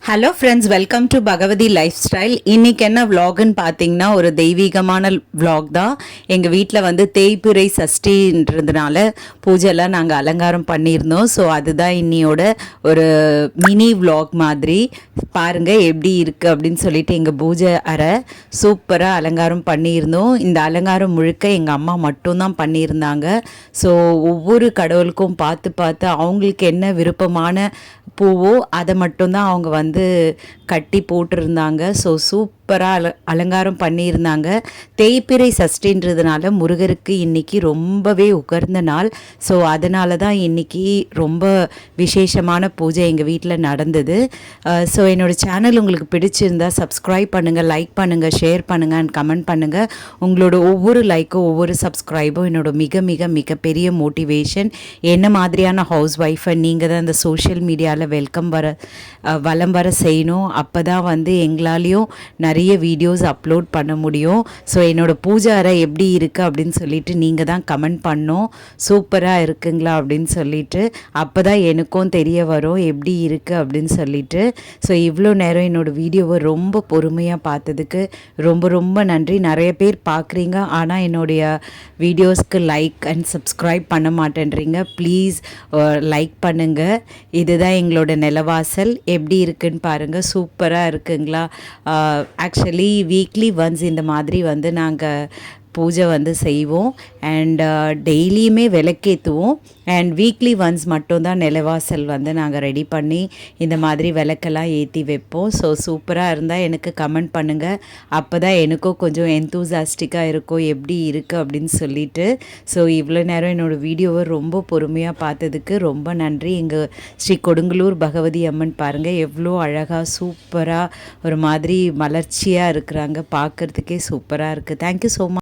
Hello friends, welcome to Bhagavathi lifestyle. இன்றைக்கி என்ன விலாகுன்னு பார்த்தீங்கன்னா, ஒரு தெய்வீகமான விலாக் தான். எங்கள் வீட்டில் வந்து தேய்பிறை சஷ்டின்றதுனால பூஜைலாம் நாங்கள் அலங்காரம் பண்ணியிருந்தோம். ஸோ அதுதான் இன்னியோட ஒரு மினி விலாக் மாதிரி. பாருங்கள் எப்படி இருக்குது அப்படின்னு சொல்லிட்டு எங்கள் பூஜை அறை சூப்பராக அலங்காரம் பண்ணியிருந்தோம். இந்த அலங்காரம் முழுக்க எங்கள் அம்மா மட்டும்தான் பண்ணியிருந்தாங்க. ஸோ ஒவ்வொரு கடவுளுக்கும் பார்த்து பார்த்து அவங்களுக்கு என்ன விருப்பமான பூவோ அதை மட்டும்தான் அவங்க வந்து கட்டி போட்டிருந்தாங்க. ஸோ சூப்பராக அலங்காரம் பண்ணியிருந்தாங்க. தேய்பிறை சஷ்டின்றதுனால முருகருக்கு இன்றைக்கி ரொம்பவே உகர்ந்த நாள். ஸோ அதனால தான் இன்றைக்கி ரொம்ப விசேஷமான பூஜை எங்கள் வீட்டில் நடந்தது. ஸோ என்னோடய சேனல் உங்களுக்கு பிடிச்சிருந்தால் சப்ஸ்கிரைப் பண்ணுங்கள், லைக் பண்ணுங்கள், ஷேர் பண்ணுங்கள் அண்ட் கமெண்ட் பண்ணுங்கள். உங்களோட ஒவ்வொரு லைக்கும் ஒவ்வொரு சப்ஸ்கிரைபும் என்னோட மிக மிக மிகப்பெரிய மோட்டிவேஷன். என்ன மாதிரியான ஹவுஸ் ஒய்ஃபை நீங்கள் தான் இந்த சோஷியல் மீடியாவில் வலம் வர செய்யணும். அப்போ தான் வந்து எங்களாலேயும் நிறைய வீடியோஸ் அப்லோட் பண்ண முடியும். ஸோ என்னோடய பூஜை அறை எப்படி இருக்குது அப்படின்னு சொல்லிட்டு நீங்கள் தான் கமெண்ட் பண்ணோம். சூப்பராக இருக்குங்களா அப்படின்னு சொல்லிட்டு அப்போ தான் எனக்கும் தெரிய வரும் எப்படி இருக்குது அப்படின்னு சொல்லிட்டு. ஸோ இவ்வளோ நேரம் என்னோடய வீடியோவை ரொம்ப பொறுமையாக பார்த்ததுக்கு ரொம்ப ரொம்ப நன்றி. நிறைய பேர் பார்க்குறீங்க, ஆனால் என்னுடைய வீடியோஸ்க்கு லைக் அண்ட் சப்ஸ்கிரைப் பண்ண மாட்டேன்றீங்க. ப்ளீஸ் லைக் பண்ணுங்கள். இதுதான் எங்களோட நிலவாசல். எப்படி இருக்குன்னு பாருங்கள், சூப்பராக இருக்குங்களா. ஆக்சுவலி வீக்லி ஒன்ஸ் இந்த மாதிரி வந்து நாங்கள் பூஜை வந்து செய்வோம் அண்ட் டெய்லியுமே விளக்கேற்றுவோம். அண்ட் வீக்லி ஒன்ஸ் மட்டும்தான் நிலவாசல் வந்து நாங்கள் ரெடி பண்ணி இந்த மாதிரி விளக்கெல்லாம் ஏற்றி வைப்போம். ஸோ சூப்பராக இருந்தால் எனக்கு கமெண்ட் பண்ணுங்கள். அப்போ தான் எனக்கும் கொஞ்சம் எந்தூசாஸ்டிக்காக இருக்கும் எப்படி இருக்குது அப்படின்னு சொல்லிட்டு. ஸோ இவ்வளோ நேரம் என்னோடய வீடியோவை ரொம்ப பொறுமையாக பார்த்ததுக்கு ரொம்ப நன்றி. எங்கள் ஸ்ரீ கொடுங்கலூர் பகவதி அம்மன் பாருங்கள் எவ்வளோ அழகாக சூப்பராக ஒரு மாதிரி மலர்ச்சியாக இருக்கிறாங்க. பார்க்குறதுக்கே சூப்பராக இருக்குது. Thank you so much.